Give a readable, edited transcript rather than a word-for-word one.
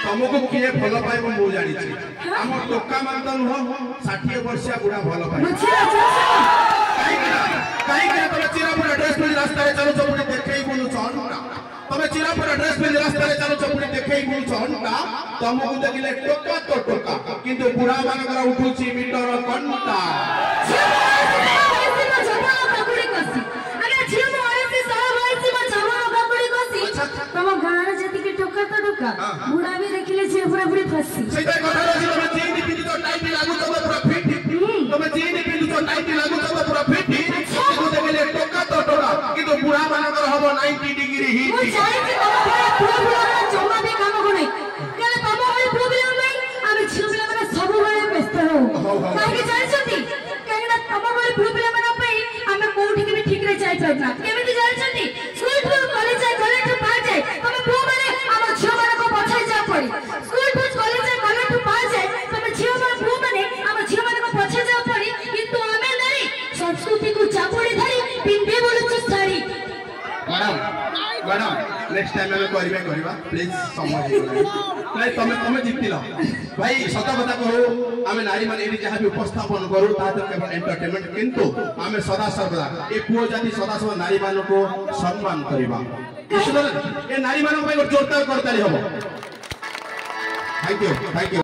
तुमको किए भल पाइब मु जानी आम टोका मान तो नुह 60 वर्षिया बुढ़ा भल पाइब कहीं तुम चिरापुरा ड्रेस पिंधि रास्ता चलुच पुणी देखे बुलुच अंटा तुम चिरापुरा ड्रेस पिंधि रास्ता चलुच पुणी देखे बुलुच अंटा तुमको देखिले टोका तो टोका किंतु बुढ़ा मानकर उठुची मीटर कंटा तम गाना जति के टोका तो टोका बुढ़ा भी देखिले जे पूरा पूरी फसी सेटा कथा रे तुम जीन पिंधि तो टाइट लागु तो पूरा फिट तुम जीन पिंधि तो टाइट लागु तो पूरा फिट किंतु देखिले टोका तो टोका किंतु बुढ़ा मानकर हबो 90 डिग्री हिट मु जाई कि तम प्रॉब्लम जमा भी काम को नहीं केले तम होई प्रॉब्लम नहीं आमे छिबिला माने सब बेले व्यस्त हो काहे कि जानि छथि काहे ना तम होई प्रॉब्लम माने पई आमे कोठी के भी ठीक रे जाई पाइना केमिति जानि छथि स्कूल कॉलेज जाई कॉलेज टू पास जाई तम पुओ माने आम छियो माने को पछाई जा पड़ी स्कूल कॉलेज जाई कॉलेज टू पास जाई तम छियो माने पुओ माने आम छियो माने को पछाई जा पड़ी किंतु आमे नहीं संस्कृति को चापुड़ी धरी पिंपे बोलुच साड़ी मैडम नेक्स्ट टाइम में करवा प्लीज समझ नहीं तुम जीतिल भाई सत कथा कहू आम नारी मैंने जहाँ भी उपस्थापन करूँ केवल एंटरटेनमेंट किंतु आम सदा सर्वदा ये पुओ जाति सदा सर्वदा नारी मान को सम्मान करवा ये नारी मान जोरदार करताली हम थैंक यू।